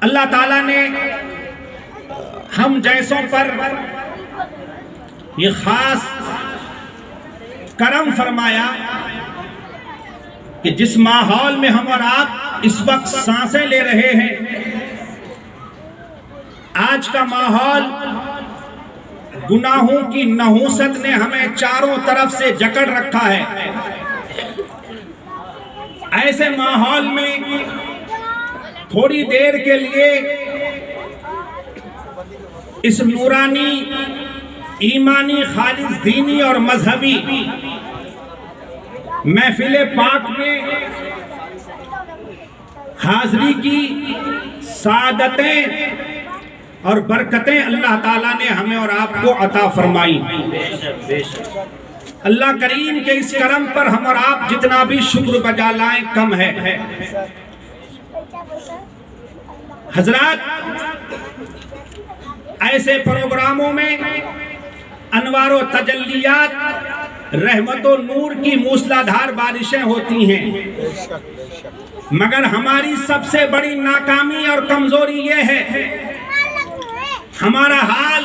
اللہ تعالیٰ نے ہم جیسوں پر یہ خاص کرم فرمایا کہ جس ماحول میں ہم اور آپ اس وقت سانسیں لے رہے ہیں، آج کا ماحول گناہوں کی نحوست نے ہمیں چاروں طرف سے جکڑ رکھا ہے۔ ایسے ماحول میں تھوڑی دیر کے لیے اس نورانی، ایمانی، خالص دینی اور مذہبی محفل پاک میں حاضری کی سعادتیں اور برکتیں اللہ تعالیٰ نے ہمیں اور آپ کو عطا فرمائی۔ اللہ کریم کے اس کرم پر ہم اور آپ جتنا بھی شکر بجا لائیں کم ہے۔ حضرات، ایسے پروگراموں میں انوار و تجلیات، رحمت و نور کی موسلادھار بارشیں ہوتی ہیں، مگر ہماری سب سے بڑی ناکامی اور کمزوری یہ ہے، ہمارا حال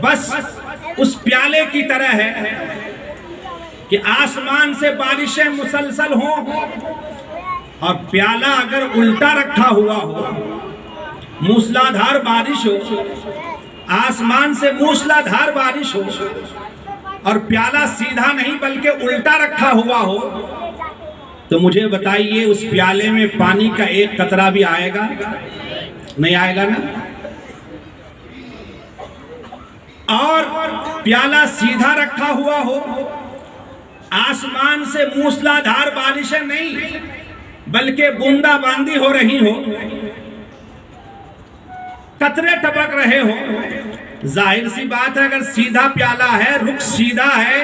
بس اس پیالے کی طرح ہے کہ آسمان سے بارشیں مسلسل ہوں اور پیالہ اگر الٹا رکھا ہوا ہو، موسلادھار بارش ہو، آسمان سے موسلادھار بارش ہو اور پیالہ سیدھا نہیں بلکہ الٹا رکھا ہوا ہو، تو مجھے بتائیے اس پیالے میں پانی کا ایک قطرہ بھی آئے گا؟ نہیں آئے گا نا؟ اور پیالہ سیدھا رکھا ہوا ہو، آسمان سے موسلادھار بارشیں نہیں بلکہ بوندا باندی ہو رہی ہو، قطرے ٹپک رہے ہو، ظاہر سی بات ہے اگر سیدھا پیالہ ہے، رخ سیدھا ہے،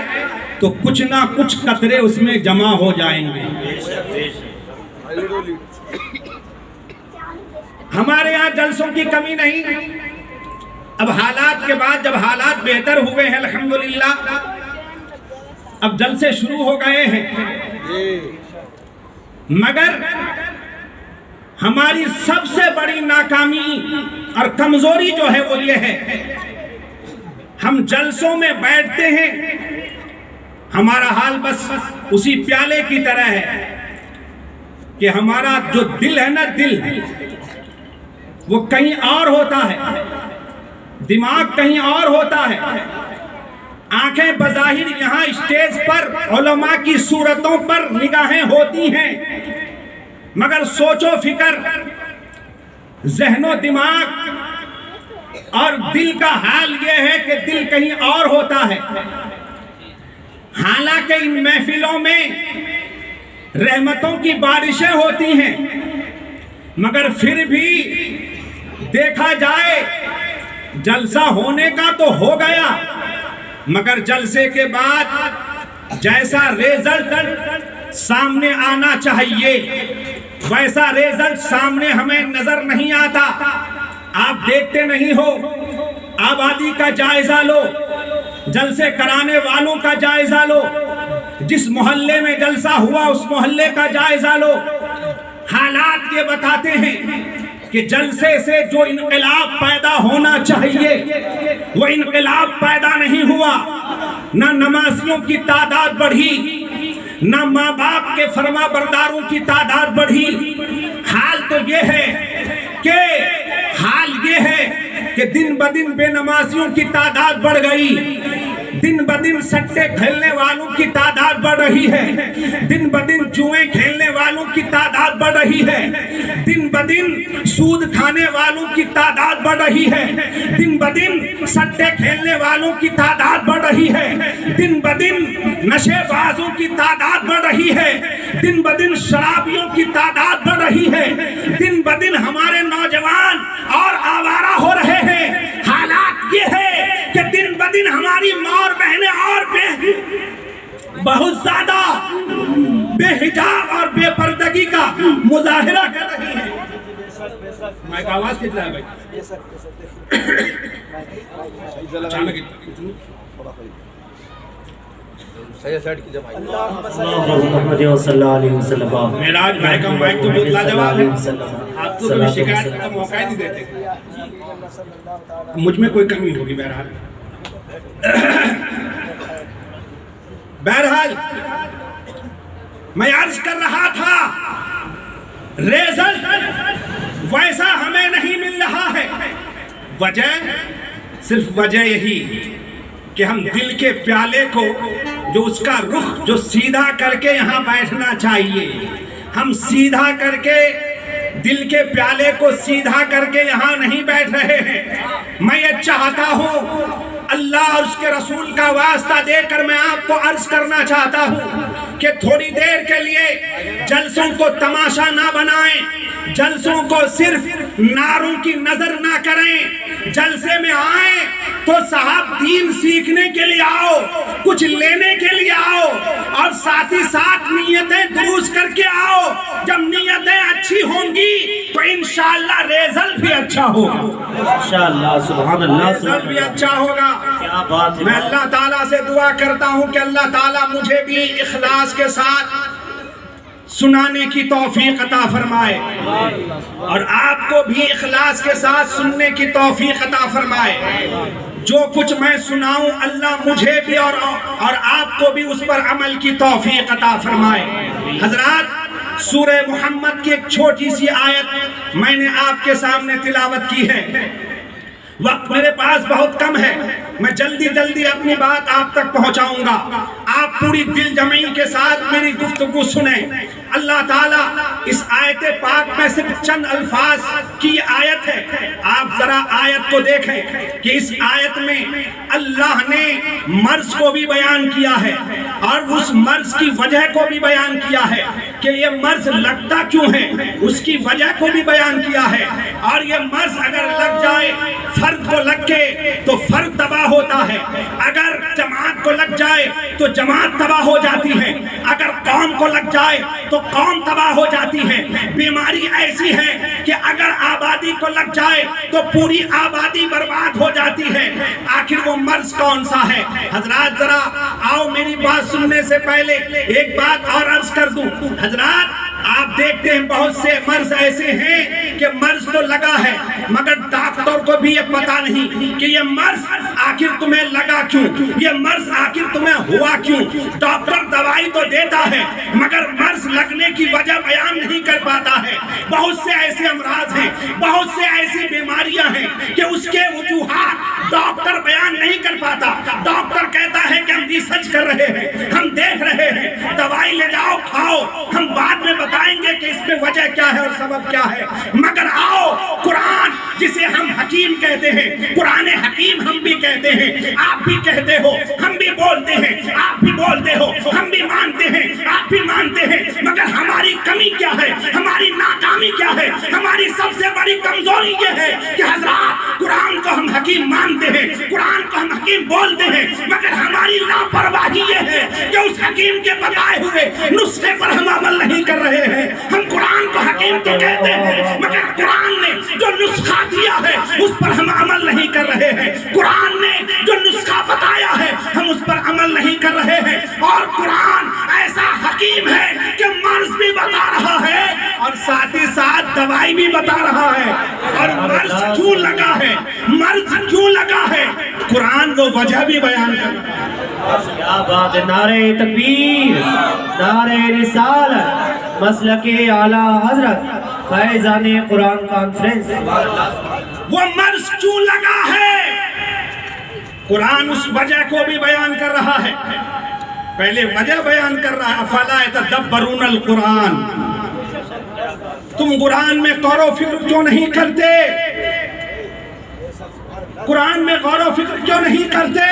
تو کچھ نہ کچھ قطرے اس میں جمع ہو جائیں گے۔ ہمارے یہاں جلسوں کی کمی نہیں۔ اب حالات کے بعد جب حالات بہتر ہوئے ہیں الحمدللہ، اب جلسے شروع ہو گئے ہیں، مگر ہماری سب سے بڑی ناکامی اور کمزوری جو ہے وہ یہ ہے، ہم جلسوں میں بیٹھتے ہیں، ہمارا حال بس اسی پیالے کی طرح ہے کہ ہمارا جو دل ہے نا، دل وہ کہیں اور ہوتا ہے، دماغ کہیں اور ہوتا ہے، آنکھیں بظاہر یہاں اسٹیج پر علماء کی صورتوں پر نگاہیں ہوتی ہیں، مگر سوچ و فکر، ذہن و دماغ اور دل کا حال یہ ہے کہ دل کہیں اور ہوتا ہے۔ حالانکہ ان محفلوں میں رحمتوں کی بارشیں ہوتی ہیں، مگر پھر بھی دیکھا جائے جلسہ ہونے کا تو ہو گیا، مگر جلسے کے بعد جیسا ریزلٹ سامنے آنا چاہیے ویسا ریزلٹ سامنے ہمیں نظر نہیں آتا۔ آپ دیکھتے نہیں ہو، آبادی کا جائزہ لو، جلسے کرانے والوں کا جائزہ لو، جس محلے میں جلسہ ہوا اس محلے کا جائزہ لو، حالات یہ بتاتے ہیں کہ جلسے سے جو انقلاب پیدا ہونا چاہیے وہ انقلاب پیدا نہیں ہوا، نہ نمازیوں کی تعداد بڑھی، نہ ماں باپ کے فرما برداروں کی تعداد بڑھی۔ حال تو یہ ہے کہ دن بدن بے نمازیوں کی تعداد بڑھ گئی، دن بدن سٹے کھیلنے والوں کی تعداد بڑھ رہی ہے، دن بدن جوئیں کھیلنے والوں کی تعداد بڑھ رہی ہے، دن بدن سود کھانے والوں کی تعداد بڑھ رہی ہے، دن بدن سٹے کھیلنے والوں کی تعداد بڑھ رہی ہے، دن بدن نشے بازوں کی تعداد بڑھ رہی ہے، دن بدن شرابیوں کی تعداد بڑھ رہی ہے، دن بدن ہمارے نوجوان اور آوارہ ہو رہے ہیں۔ حالات یہ ہے کہ دن بدن ہماری ماں اور بہنیں اور بہت زیادہ بے حجاب اور بے پردگی کا مظاہرہ کر رہی ہیں۔ مائک آواز کتنا ہے بھائی؟ محمد صلی اللہ علیہ وسلم معراج بھائی کا مائک تو بہت لاجواب ہے، آپ کو کبھی شکایت کا موقع ہی نہیں دیتے، مجھ میں کوئی کمی ہوگی۔ بہرحال میں عرض کر رہا تھا ریزلٹ ویسا ہمیں نہیں مل رہا ہے، وجہ صرف وجہ یہی کہ ہم دل کے پیالے کو جو اس کا رخ جو سیدھا کر کے یہاں بیٹھنا چاہیے، ہم سیدھا کر کے دل کے پیالے کو سیدھا کر کے یہاں نہیں بیٹھ رہے ہیں۔ میں یہ چاہتا ہوں، اللہ اور اس کے رسول کا واسطہ دے کر میں آپ کو عرض کرنا چاہتا ہوں کہ تھوڑی دیر کے لیے جلسوں کو تماشا نہ بنائیں، جلسوں کو صرف نعروں کی نظر نہ کریں، جلسے میں آئیں تو صاحب دین سیکھنے کے لیے آؤ، کچھ لینے کے لیے آؤ، اور ساتھ ہی ساتھ نیتیں درست کر کے آؤ۔ جب نیتیں اچھی ہوں گی تو انشاءاللہ ریزلٹ بھی اچھا ہوگا، انشاءاللہ سبحان اللہ ریزلٹ بھی اچھا ہوگا۔ کیا بات ہے۔ میں اللہ تعالیٰ سے دعا کرتا ہوں کہ اللہ تعالیٰ مجھے بھی اخلاص کے ساتھ سنانے کی توفیق عطا فرمائے، اور آپ کو بھی اخلاص کے ساتھ سننے کی توفیق عطا فرمائے۔ جو کچھ میں سناؤں اللہ مجھے بھی اور آپ کو بھی اس پر عمل کی توفیق عطا فرمائے۔ حضرات، سورہ محمد کی ایک چھوٹی سی آیت میں نے آپ کے سامنے تلاوت کی ہے۔ وقت میرے پاس بہت کم ہے، میں جلدی اپنی بات آپ تک پہنچاؤں گا، آپ پوری دل جمعی کے ساتھ میری گفتگو سنیں۔ اللہ تعالیٰ اس آیت پاک میں صرف چند الفاظ کی آیت ہے، آپ ذرا آیت کو دیکھیں کہ اس آیت میں اللہ نے مرض کو بھی بیان کیا ہے، اور اس مرض کی وجہ کو بھی بیان کیا ہے کہ یہ مرض لگتا کیوں ہے، اس کی وجہ کو بھی بیان کیا ہے، اور یہ مرض اگر لگ جائے فرد کو لگ کے تو فرد تباہ ہوتا ہے، اگر جماعت کو لگ جائے تو جماعت تباہ ہو جاتی ہے، اگر قوم کو لگ جائے تو قوم تباہ ہو جاتی ہے۔ بیماری ایسی ہے کہ اگر آبادی کو لگ جائے تو پوری آبادی برباد ہو جاتی ہے۔ آخر وہ مرض کون سا ہے؟ حضرات ذرا آؤ میری بات سننے سے پہلے ایک بات اور عرض کر دوں۔ حضرات، آپ دیکھتے ہیں بہت سے مرض ایسے ہیں کہ مرض تو لگا ہے مگر ڈاکٹر کو بھی یہ پتا نہیں کہ یہ مرض آخر تمہیں لگا کیوں، یہ مرض آخر تمہیں ہوا کیوں۔ ڈاکٹر دوائی تو دیتا ہے مگر مرض لگنے کی وجہ بیان نہیں کر پاتا ہے۔ بہت سے ایسے امراض ہیں، بہت سے ایسی بیماریاں ہیں کہ اس کے وجوہات ڈاکٹر بیان نہیں کر پاتا۔ ڈاکٹر کہتا ہے کہ ہم ریسرچ کر رہے ہیں، ہم دیکھ رہے ہیں، دوائی لے جاؤ کھاؤ، ہم بعد میں بتائیں گے کہ اس میں وجہ کیا ہے اور سبب کیا ہے۔ مگر آؤ قرآن جسے ہم حکیم کہتے ہیں، قرآن حکیم ہم بھی کہتے ہیں، آپ بھی کہتے ہو، ہم بھی بولتے ہیں، آپ بھی بولتے ہو، ہم بھی مانتے ہیں، آپ بھی مانتے ہیں، مگر ہماری کمی کیا ہے، ہماری ناکامی کیا ہے؟ ہماری سب سے بڑی کمزوری یہ ہے کہ حضرات قرآن کو ہم حکیم مانتے ہیں، قرآن کو ہم حکیم بولتے ہیں، مگر ہماری لاپرواہی یہ ہے کہ اس حکیم کے بتائے ہوئے نسخے پر ہم عمل نہیں کر رہے ہیں۔ ہم قرآن کو حکیم تو کہتے ہیں مگر قرآن نے جو نسخہ دیا ہے اس پر ہم عمل نہیں کر رہے ہیں، قرآن نے جو نسخہ بتایا ہے ہم اس پر عمل نہیں کر رہے ہیں۔ اور قرآن ایسا حکیم ہے کہ مرض بھی بتا رہا ہے اور ساتھ ہی ساتھ دوائی بھی بتا رہا ہے۔ اور مرض کیوں لگا ہے، مرض کیوں لگا ہے، قرآن وہ وجہ بھی بیان کر رہا ہے۔ کیا بات ہے، نعرہ تکبیر، نعرہ رسالت، مسلک اعلیٰ حضرت فیضان قرآن کانفرنس۔ وہ مرض کیوں لگا ہے، قرآن اس وجہ کو بھی بیان کر رہا ہے۔ پہلے وجہ بیان کر رہا ہے، افلا یتدبرون القرآن، تم قرآن میں غور و فکر کیوں نہیں کرتے، قرآن میں غور و فکر کیوں نہیں کرتے۔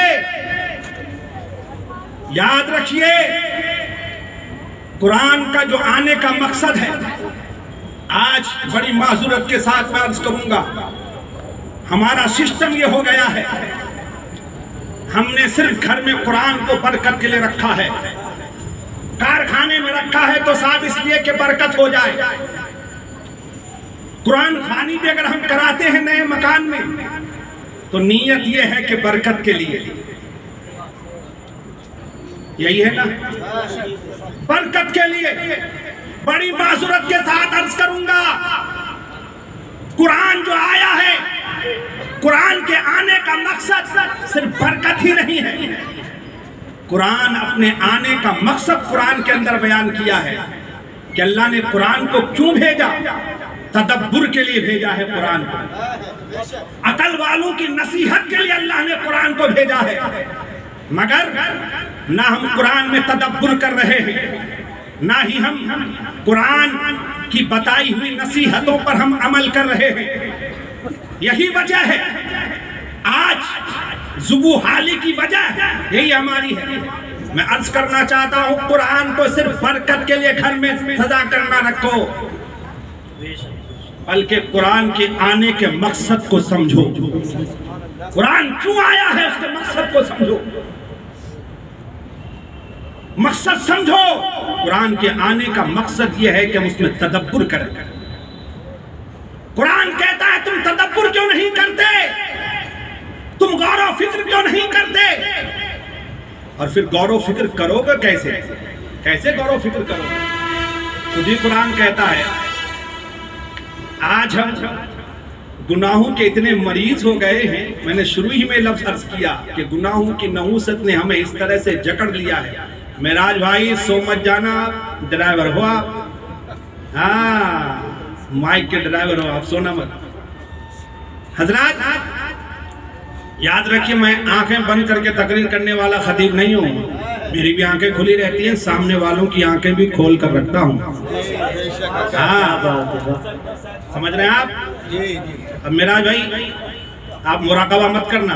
یاد رکھیے قرآن کا جو آنے کا مقصد ہے، آج بڑی معذرت کے ساتھ میں عرض کروں گا، ہمارا سسٹم یہ ہو گیا ہے، ہم نے صرف گھر میں قرآن کو برکت کے لیے رکھا ہے، کارخانے میں رکھا ہے تو صاحب اس لیے کہ برکت ہو جائے۔ قرآن خوانی بھی اگر ہم کراتے ہیں نئے مکان میں تو نیت یہ ہے کہ برکت کے لیے۔ یہی ہے نا؟ برکت کے لیے بڑی معذرت کے ساتھ عرض کروں گا، قرآن جو آیا ہے، قرآن کے آنے کا مقصد صرف برکت ہی نہیں ہے۔ قرآن اپنے آنے کا مقصد قرآن کے اندر بیان کیا ہے کہ اللہ نے قرآن کو کیوں بھیجا؟ تدبر کے لیے بھیجا ہے قرآن کو، عقل والوں کی نصیحت کے لیے اللہ نے قرآن کو بھیجا ہے۔ مگر نہ ہم قرآن میں تدبر کر رہے ہیں، نہ ہی ہم قرآن کی بتائی ہوئی نصیحتوں پر ہم عمل کر رہے ہیں۔ یہی وجہ ہے، آج ذبو حالی کی وجہ یہی ہماری ہے۔ میں عرض کرنا چاہتا ہوں، قرآن کو صرف برکت کے لیے گھر میں سجا کر نہ رکھو، بلکہ قرآن کے آنے کے مقصد کو سمجھو۔ قرآن کیوں آیا ہے اس کے مقصد کو سمجھو، مقصد سمجھو۔ قرآن کے آنے کا مقصد یہ ہے کہ ہم اس میں تدبر کریں۔ قرآن کہتا ہے تم تدبر کیوں نہیں کرتے، تم غور و فکر کیوں نہیں کرتے؟ اور پھر غور و فکر کرو گے کیسے؟ کیسے غور و فکر کرو گے؟ خود ہی قرآن کہتا ہے، آج ہم گناہوں کے اتنے مریض ہو گئے ہیں، میں نے شروع ہی میں لفظ عرض کیا کہ گناہوں کی نحوست نے ہمیں اس طرح سے جکڑ لیا ہے۔ معراج بھائی سو مت جانا، ڈرائیور ہو آپ، ہاں مائک کے ڈرائیور ہو آپ، سونا مت۔ حضرات یاد رکھیے، میں آنکھیں بند کر کے تقریر کرنے والا خطیب نہیں ہوں، میری بھی آنکھیں کھلی رہتی ہیں، سامنے والوں کی آنکھیں بھی کھول کر رکھتا ہوں۔ ہاں سمجھ رہے ہیں آپ؟ اب معراج بھائی آپ مراقبہ مت کرنا،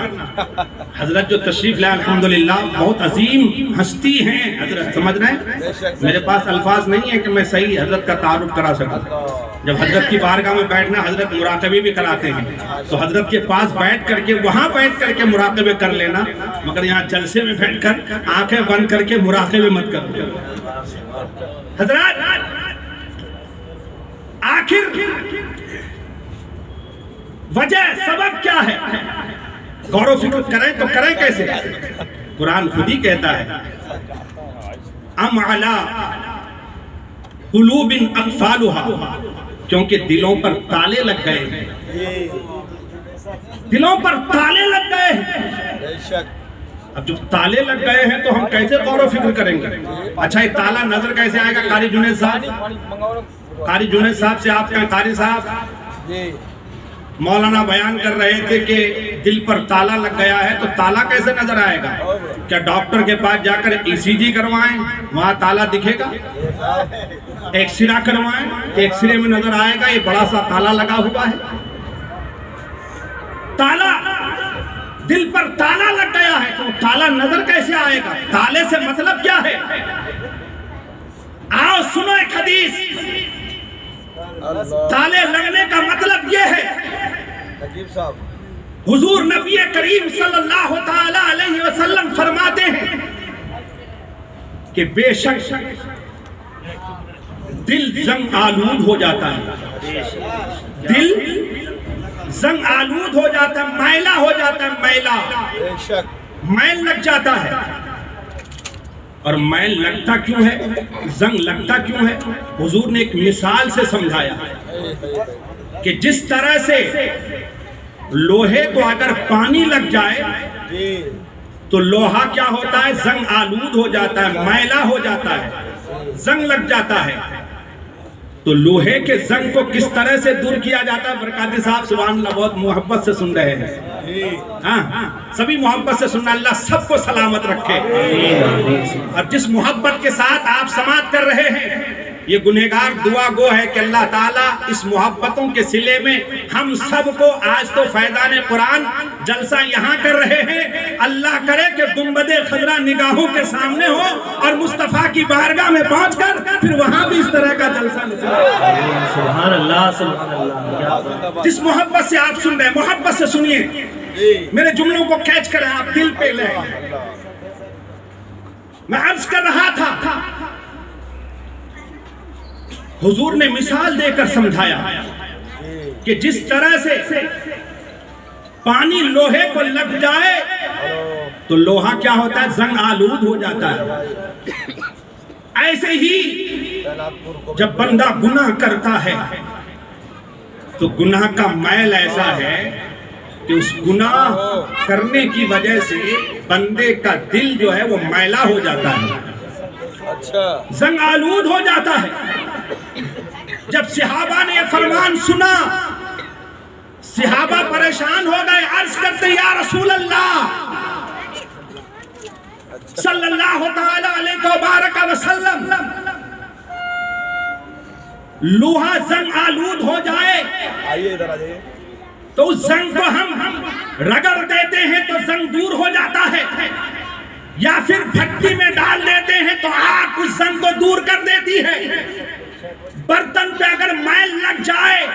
حضرت جو تشریف لائے الحمدللہ بہت عظیم ہستی ہیں حضرت، سمجھ رہے ہیں؟ میرے پاس الفاظ نہیں ہے کہ میں صحیح حضرت کا تعارف کرا سکوں۔ جب حضرت کی بارگاہ میں بیٹھنا، حضرت مراقبے بھی کراتے ہیں، تو حضرت کے پاس بیٹھ کر کے وہاں بیٹھ کر کے مراقبے کر لینا، مگر یہاں جلسے میں بیٹھ کر آنکھیں بند کر کے مراقبے مت کرو۔ حضرات آخر وجہ سبب کیا ہے؟ غور و فکر کریں تو کریں کیسے؟ قرآن خود ہی کہتا ہے، ام علی قلوب اقفالها، کیونکہ دلوں پر تالے لگ گئے ہیں، دلوں پر تالے لگ گئے ہیں۔ اب جب تالے لگ گئے ہیں تو ہم کیسے غور و فکر کریں گے؟ اچھا یہ تالا نظر کیسے آئے گا؟ قاری جنید صاحب، قاری جنید صاحب سے آپ کہیں قاری صاحب مولانا بیان کر رہے تھے کہ دل پر تالا لگ گیا ہے، تو تالا کیسے نظر آئے گا؟ کیا ڈاکٹر کے پاس جا کر ای سی جی کروائیں وہاں تالا دکھے گا؟ ایکس رے کروائیں ایکس رے میں نظر آئے گا یہ بڑا سا تالا لگا ہوا ہے؟ تالا دل پر تالا لگ گیا ہے تو تالا نظر کیسے آئے گا؟ تالے سے مطلب کیا ہے؟ آؤ سنو ایک حدیث، تالے لگنے کا مطلب یہ ہے، حضور نبی کریم صلی اللہ تعالی علیہ وسلم فرماتے ہیں کہ بے شک دل زنگ آلود ہو جاتا ہے، دل زنگ آلود ہو جاتا ہے، میلا ہو جاتا ہے، میلا میل لگ جاتا ہے۔ اور میل لگتا کیوں ہے، زنگ لگتا کیوں ہے؟ حضور نے ایک مثال سے سمجھایا کہ جس طرح سے لوہے کو اگر پانی لگ جائے تو لوہا کیا ہوتا ہے؟ زنگ آلود ہو جاتا ہے، میلا ہو جاتا ہے، زنگ لگ جاتا ہے۔ تو لوہے کے زنگ کو کس طرح سے دور کیا جاتا ہے؟ برکاتی صاحب سبحان اللہ بہت محبت سے سن رہے ہیں، ہاں سبھی محبت سے سننا، اللہ سب کو سلامت رکھے۔ اور جس محبت کے ساتھ آپ سماعت کر رہے ہیں یہ گنہگار دعا گو ہے کہ اللہ تعالیٰ اس محبتوں کے صلے میں ہم سب کو، آج تو فیضان قرآن جلسہ یہاں کر رہے ہیں، اللہ کرے کہ گنبد خضرا نگاہوں کے سامنے ہو اور مصطفیٰ کی بارگاہ میں پہنچ کر پھر وہاں بھی اس طرح کا جلسہ نصیب۔ سبحان اللہ سبحان اللہ۔ جس محبت سے آپ سن رہے ہیں محبت سے سنیے، میرے جملوں کو کیچ کریں، آپ دل پہ لیں۔ میں عرض کر رہا تھا حضور نے مثال دے کر سمجھایا کہ جس طرح سے پانی لوہے کو لگ جائے تو لوہا کیا ہوتا ہے؟ زنگ آلود ہو جاتا ہے۔ ایسے ہی جب بندہ گناہ کرتا ہے تو گناہ کا میل ایسا ہے کہ اس گناہ کرنے کی وجہ سے بندے کا دل جو ہے وہ میلا ہو جاتا ہے، زنگ آلود ہو جاتا ہے۔ جب صحابہ نے یہ فرمان سنا، صحابہ پریشان ہو گئے، عرض کرتے یا رسول اللہ صلی اللہ تعالی علیہ وبارک وسلم، لوہا زنگ آلود ہو جائے تو اس زنگ کو ہم رگڑ دیتے ہیں تو زنگ دور ہو جاتا ہے، یا پھر بھٹی میں ڈال دیتے ہیں تو آگ اس زنگ کو دور کر دیتی ہے۔ برتن پہ اگر میل لگ جائے،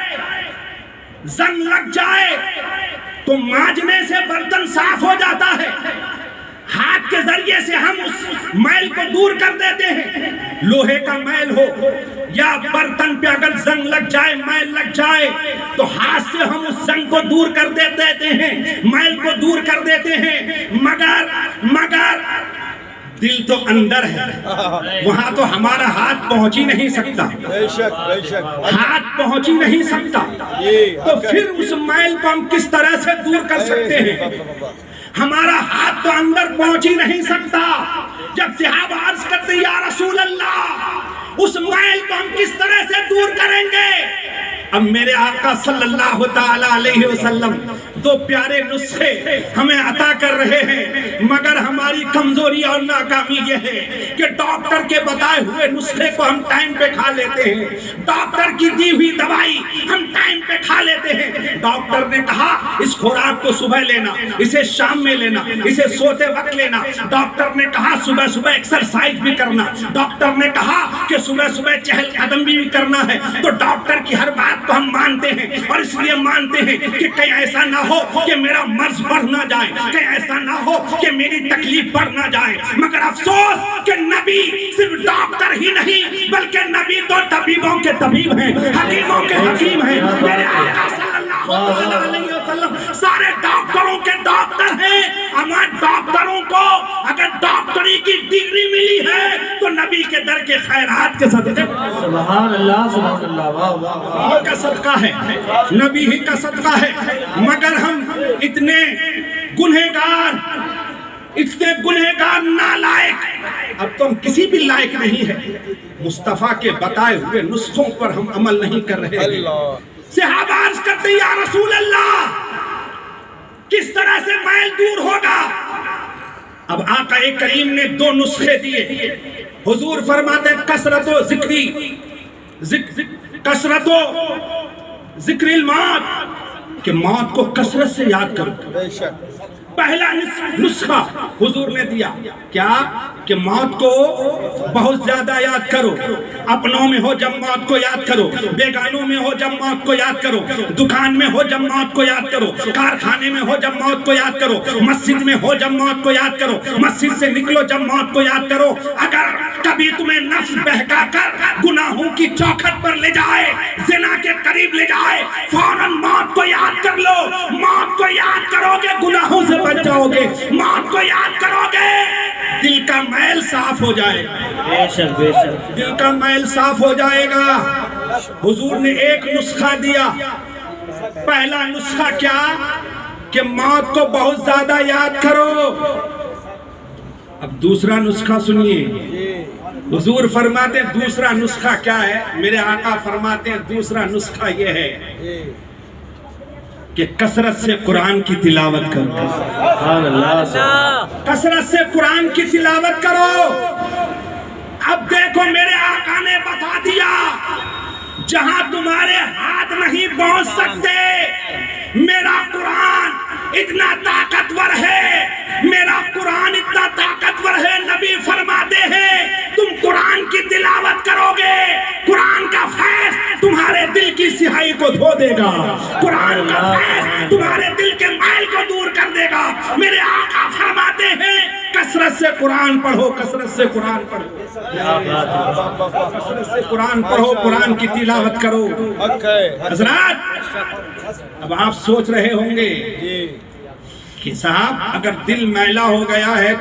زنگ لگ جائے تو مانجنے سے برتن صاف ہو جاتا ہے، ہاتھ کے ذریعے سے ہم اس میل کو دور کر دیتے ہیں۔ لوہے کا میل ہو یا برتن پہ اگر زنگ لگ جائے، میل لگ جائے تو ہاتھ سے ہم اس زنگ کو دور کر دیتے ہیں، میل کو دور کر دیتے ہیں، مگر دل تو اندر ہے، وہاں تو ہمارا ہاتھ پہنچ ہی نہیں سکتا، ہاتھ پہنچ ہی نہیں سکتا، تو پھر اس میل کو ہم کس طرح سے دور کر سکتے ہیں؟ ہمارا ہاتھ تو اندر پہنچ ہی نہیں سکتا۔ جب صحابہ عرض کرتے یا رسول اللہ اس میل کو ہم کس طرح سے دور کریں گے؟ اب میرے آقا صلی اللہ تعالی علیہ وسلم دو پیارے نسخے ہمیں عطا کر رہے ہیں، مگر ہماری کمزوری اور ناکامی یہ ہے کہ ڈاکٹر کے بتائے ہوئے نسخے کو ہم ٹائم پہ کھا لیتے ہیں، ڈاکٹر کی دی ہوئی دوائی ہم ٹائم پہ کھا لیتے ہیں۔ ڈاکٹر نے کہا اس خوراک کو صبح لینا، اسے شام میں لینا، اسے سوتے وقت لینا، ڈاکٹر نے کہا صبح صبح ایکسرسائز بھی کرنا، ڈاکٹر نے کہا کہ صبح صبح چہل قدم بھی کرنا ہے۔ تو ڈاکٹر کی ہر بات کو ہم مانتے ہیں، اور اس لیے مانتے ہیں کہ کہیں ایسا نہ ہو کہ میرا مرض بڑھ نہ جائے، کہیں ایسا نہ ہو کہ میری تکلیف بڑھ نہ جائے۔ مگر افسوس کہ نبی صرف ڈاکٹر ہی نہیں بلکہ نبی تو طبیبوں کے طبیب ہیں، حکیموں کے حکیم ہیں۔ میرے آقا صلی اللہ علیہ وسلم سارے ڈاکٹروں کے ڈاکٹر ہیں۔ ہمارے ڈاکٹروں کو اگر ڈاکٹری کی ڈگری ملی ہے تو نبی کے در کے خیرات کے صدقے، سبحان اللہ سبحان اللہ، واہ واہ کا صدقہ ہے، نبی ہی کا صدقہ ہے۔ مگر ہم اتنے گنہگار نالائق، اب تو ہم کسی بھی لائق نہیں ہے، مصطفیٰ کے بتائے ہوئے نسخوں پر ہم عمل نہیں کر رہے ہیں۔ صحابہ عرض کرتے یا رسول اللہ کس طرح سے میل دور ہوگا؟ اب آقا کریم نے دو نسخے دیے۔ حضور فرماتے ہیں کثرت و ذکر الموت، کہ موت کو کثرت سے یاد کرو۔ پہلا نسخہ حضور نے دیا کیا؟ کہ موت کو بہت زیادہ یاد کرو، اپنوں میں ہو جب موت کو یاد کرو، بیگانوں میں ہو جب موت کو یاد کرو، دکان میں ہو جب موت کو یاد کرو، کارخانے میں ہو جب موت کو یاد کرو، مسجد میں ہو جب موت کو یاد کرو، مسجد سے نکلو جب موت کو یاد کرو۔ اگر کبھی تمہیں نفس بہکا کر گناہوں کی چوکھٹ پر لے جائے، زنا کے قریب لے جائے، فوراً موت کو یاد کر لو۔ موت کو یاد کرو گے گناہوں سے بچ جاؤ گے، موت کو یاد کرو گے دل کا میل صاف ہو جائے گا، بے شک بے شک، دل کا میل صاف ہو جائے گا۔ حضور نے ایک نسخہ دیا۔ پہلا نسخہ کیا؟ کہ موت کو بہت زیادہ یاد کرو۔ اب دوسرا نسخہ سنیے، حضور فرماتے ہیں دوسرا نسخہ کیا ہے؟ میرے آقا فرماتے ہیں دوسرا نسخہ یہ ہے کہ کثرت سے قرآن کی تلاوت کرو۔ سبحان اللہ، کثرت سے قرآن کی تلاوت کرو۔ اب دیکھو میرے آقا نے بتا دیا جہاں تمہارے ہاتھ نہیں پہنچ سکتے، میرا قرآن اتنا طاقتور ہے، میرا قرآن اتنا طاقتور ہے۔ نبی فرماتے ہیں تم قرآن کی تلاوت کرو گے، قرآن کا فیض تمہارے دل کی سیاہی کو دھو دے گا، قرآن کا فیض تمہارے دل کے میل کو دور کر دے گا۔ میرے آقا فرماتے ہیں کثرت سے قرآن پڑھو، کثرت سے قرآن پڑھو، کثرت سے قرآن پڑھو، قرآن کی تلاوت کرو۔ حضرات اب آپ سوچ رہے ہوں گے کہ صاحب اگر دل میلا ہو گیا ہے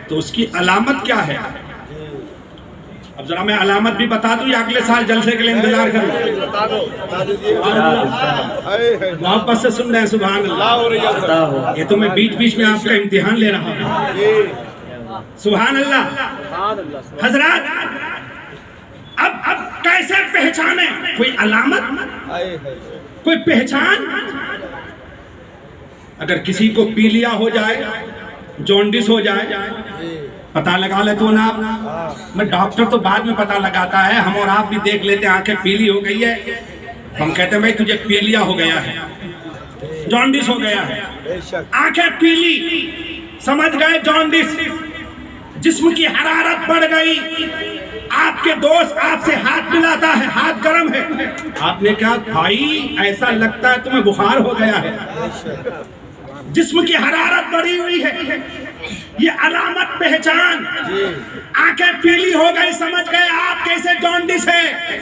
تو اس کی علامت کیا ہے؟ اب ذرا میں علامت بھی بتا دوں یا اگلے سال جلسے کے لیے انتظار کروں؟ محبت سے سن رہے ہیں سبحان اللہ. یہ تو میں بیچ بیچ میں آپ کا امتحان لے رہا ہوں. سبحان اللہ. حضرات اب کیسے پہچانے؟ کوئی علامت، کوئی پہچان؟ اگر کسی کو پیلیا ہو جائے، جونڈس ہو جائے، پتہ لگا لیتے ہو نا آپ؟ میں ڈاکٹر تو بعد میں پتہ لگاتا ہے، ہم اور آپ بھی دیکھ لیتے ہیں آنکھیں پیلی ہو گئی ہے، ہم کہتے ہیں بھائی تجھے پیلیا ہو گیا ہے، جونڈس ہو گیا ہے. آنکھیں پیلی، سمجھ گئے جونڈس. جسم کی حرارت بڑھ گئی، آپ کے دوست آپ سے ہاتھ ملاتا ہے، ہاتھ گرم ہے، آپ نے کہا بھائی ایسا لگتا ہے تمہیں بخار ہو گیا ہے. جسم کی حرارت بڑھی ہوئی ہے، یہ علامت پہچان. آنکھیں پیلی ہو گئی، سمجھ گئے آپ کیسے جونڈس ہے.